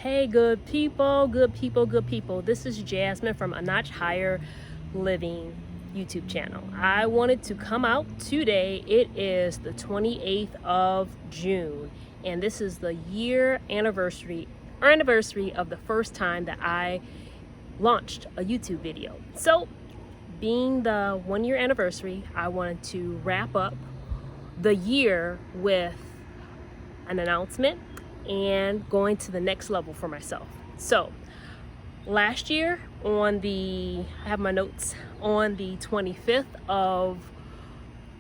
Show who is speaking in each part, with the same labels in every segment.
Speaker 1: Hey, good people, good people, good people. This is Jasmine from A Notch Higher Living YouTube channel. I wanted to come out today. It is the 28th of June, and this is the anniversary of the first time that I launched a YouTube video. So, being the 1 year anniversary, I wanted to wrap up the year with an announcement and going to the next level for myself. So last year I have my notes, on the 25th of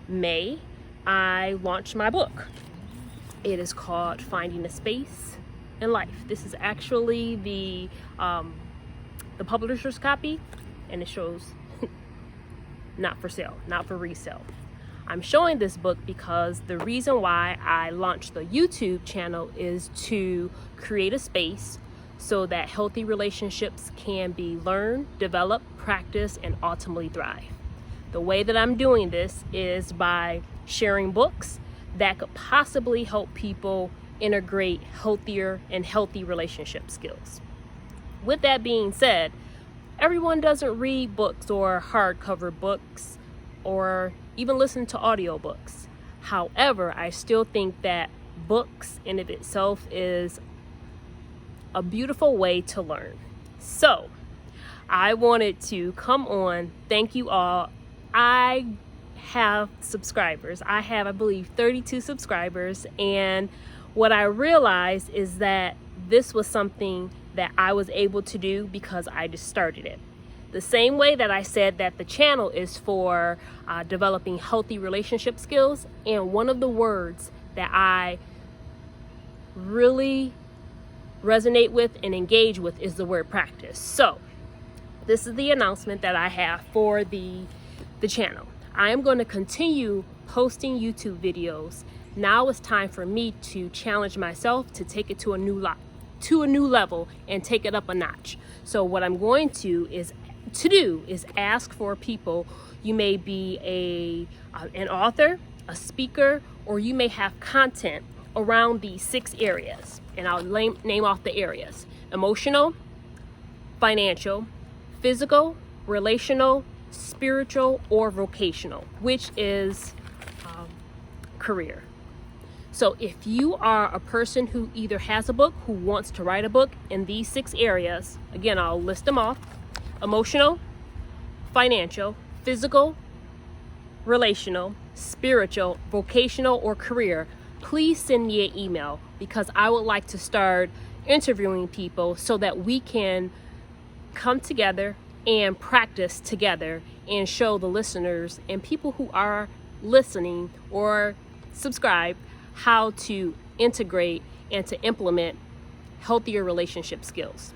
Speaker 1: May, I launched my book. It is called Finding a Space in Life. This is actually the publisher's copy, and it shows not for sale, not for resale. I'm showing this book because the reason why I launched the YouTube channel is to create a space so that healthy relationships can be learned, developed, practiced, and ultimately thrive. The way that I'm doing this is by sharing books that could possibly help people integrate healthier and healthy relationship skills. With that being said, everyone doesn't read books or hardcover books or even listen to audiobooks. However, I still think that books in of itself is a beautiful way to learn. So I wanted to come on, thank you all. I have subscribers. I have, I believe, 32 subscribers, and what I realized is that this was something that I was able to do because I just started it. The same way that I said that the channel is for developing healthy relationship skills, and one of the words that I really resonate with and engage with is the word practice. So this is the announcement that I have for the channel. I am going to continue posting YouTube videos. Now it's time for me to challenge myself to take it to a new level and take it up a notch. So what I'm going to do is ask for people. You may be an author, a speaker, or you may have content around these 6 areas, and I'll name off the areas: emotional, financial, physical, relational, spiritual, or vocational, which is career. So if you are a person who either has a book, who wants to write a book in these 6 areas, again, I'll list them off: emotional, financial, physical, relational, spiritual, vocational, or career, please send me an email, because I would like to start interviewing people so that we can come together and practice together and show the listeners and people who are listening or subscribe how to integrate and to implement healthier relationship skills.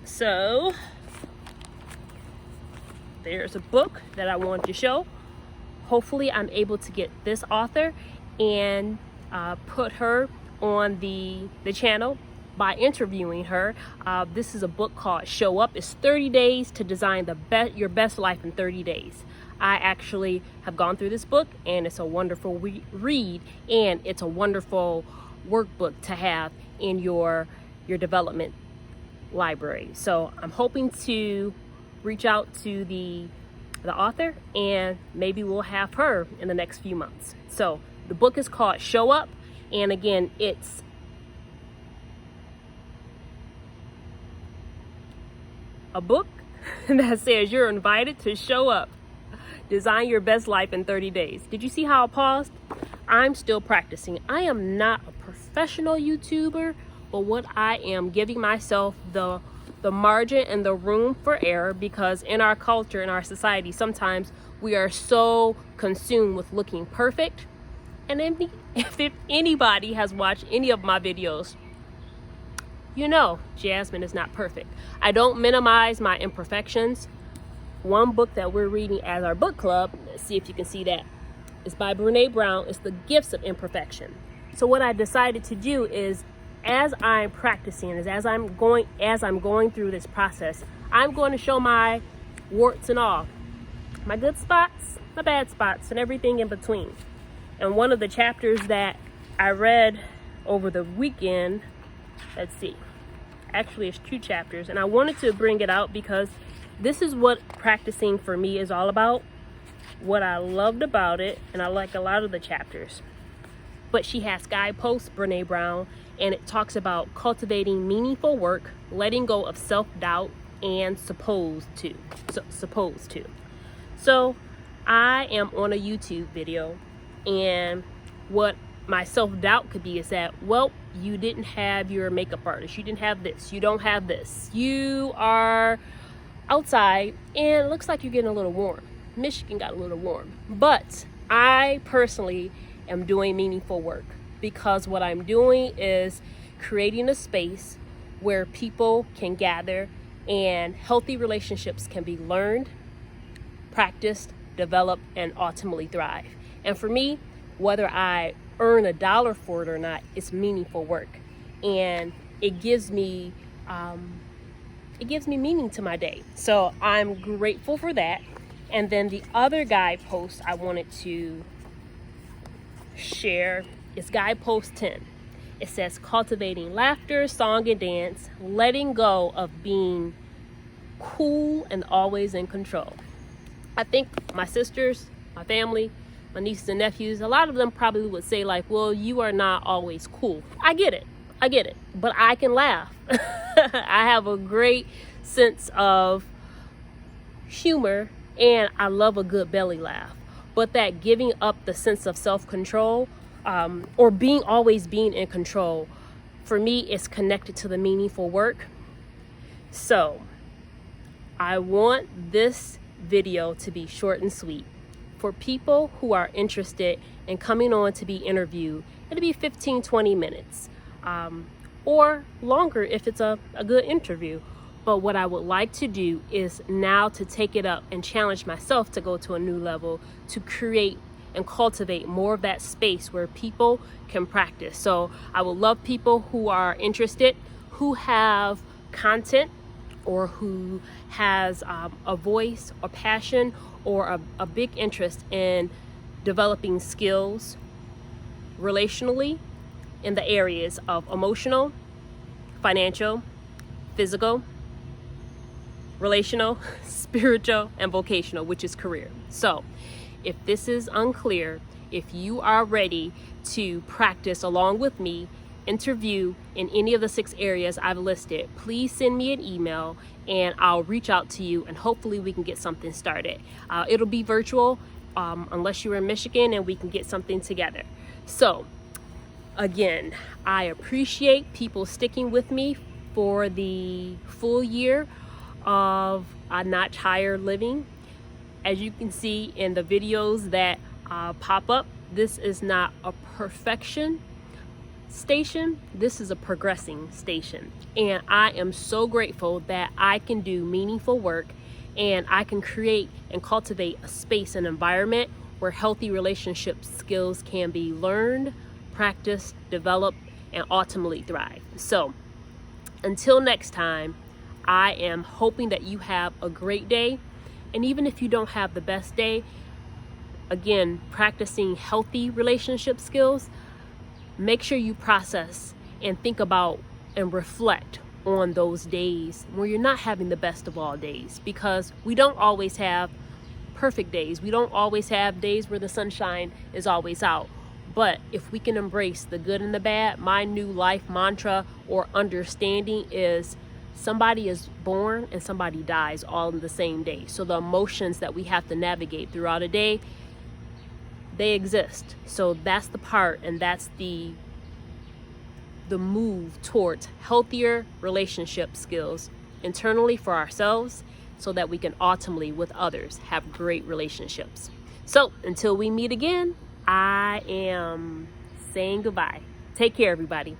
Speaker 1: So there's a book that I want to show. Hopefully I'm able to get this author and put her on the channel by interviewing her. This is a book called Show Up. It's 30 days to design your best life in 30 days. I actually have gone through this book, and it's a wonderful read, and it's a wonderful workbook to have in your development library. So I'm hoping to reach out to the author, and maybe we'll have her in the next few months. So the book is called Show Up, and again, it's a book that says you're invited to show up. Design your best life in 30 days. Did you see how I paused? I'm still practicing. I am not a professional YouTuber, but what I am giving myself the margin and the room for error, because in our culture, in our society, sometimes we are so consumed with looking perfect. And if anybody has watched any of my videos, you know Jasmine is not perfect. I don't minimize my imperfections. One book that we're reading as our book club, let's see if you can see that, is by Brene Brown. It's The Gifts of Imperfection. So what I decided to do is, as I'm practicing, as I'm going through this process, I'm going to show my warts and all, my good spots, my bad spots, and everything in between. And one of the chapters that I read over the weekend let's see. Actually, it's 2 chapters, and I wanted to bring it out because this is what practicing for me is all about. What I loved about it, and I like a lot of the chapters. But she has guideposts, Brene Brown, and it talks about cultivating meaningful work, letting go of self-doubt, and supposed to. So I am on a YouTube video, and what my self-doubt could be is that, well, you didn't have your makeup artist, you didn't have this, you don't have this, you are outside and it looks like you're getting a little warm. Michigan got a little warm, but I personally am doing meaningful work because what I'm doing is creating a space where people can gather and healthy relationships can be learned, practiced, developed, and ultimately thrive. And for me, whether I earn $1 for it or not, it's meaningful work, and it gives me meaning to my day. So I'm grateful for that. And then the other guidepost I wanted to share is guidepost 10. It says cultivating laughter, song, and dance, letting go of being cool and always in control. I think my sisters, my family, my nieces and nephews, a lot of them probably would say like, well, you are not always cool. I get it, but I can laugh. I have a great sense of humor, and I love a good belly laugh. But that giving up the sense of self-control, or always being in control, for me is connected to the meaningful work. So I want this video to be short and sweet. For people who are interested in coming on to be interviewed, it'll be 15-20 minutes, or longer if it's a good interview. But what I would like to do is now to take it up and challenge myself to go to a new level, to create and cultivate more of that space where people can practice. So I would love people who are interested, who have content, or who has a voice or passion or a big interest in developing skills relationally in the areas of emotional, financial, physical, relational, spiritual, and vocational, which is career. So if this is unclear, if you are ready to practice along with me, interview in any of the 6 areas I've listed, please send me an email and I'll reach out to you, and hopefully we can get something started. It'll be virtual unless you're in Michigan, and we can get something together. So again, I appreciate people sticking with me for the full year of Not Tired Living. As you can see in the videos that pop up, this is not a perfection station, this is a progressing station, and I am so grateful that I can do meaningful work and I can create and cultivate a space and environment where healthy relationship skills can be learned, practiced, developed, and ultimately thrive. So until next time, I am hoping that you have a great day, and even if you don't have the best day, again, practicing healthy relationship skills, make sure you process and think about and reflect on those days where you're not having the best of all days, because we don't always have perfect days. We don't always have days where the sunshine is always out. But if we can embrace the good and the bad, my new life mantra or understanding is somebody is born and somebody dies all in the same day. So the emotions that we have to navigate throughout a day, they exist. So that's the part, and that's the move towards healthier relationship skills internally for ourselves, so that we can ultimately with others have great relationships. So until we meet again, I am saying goodbye. Take care, everybody.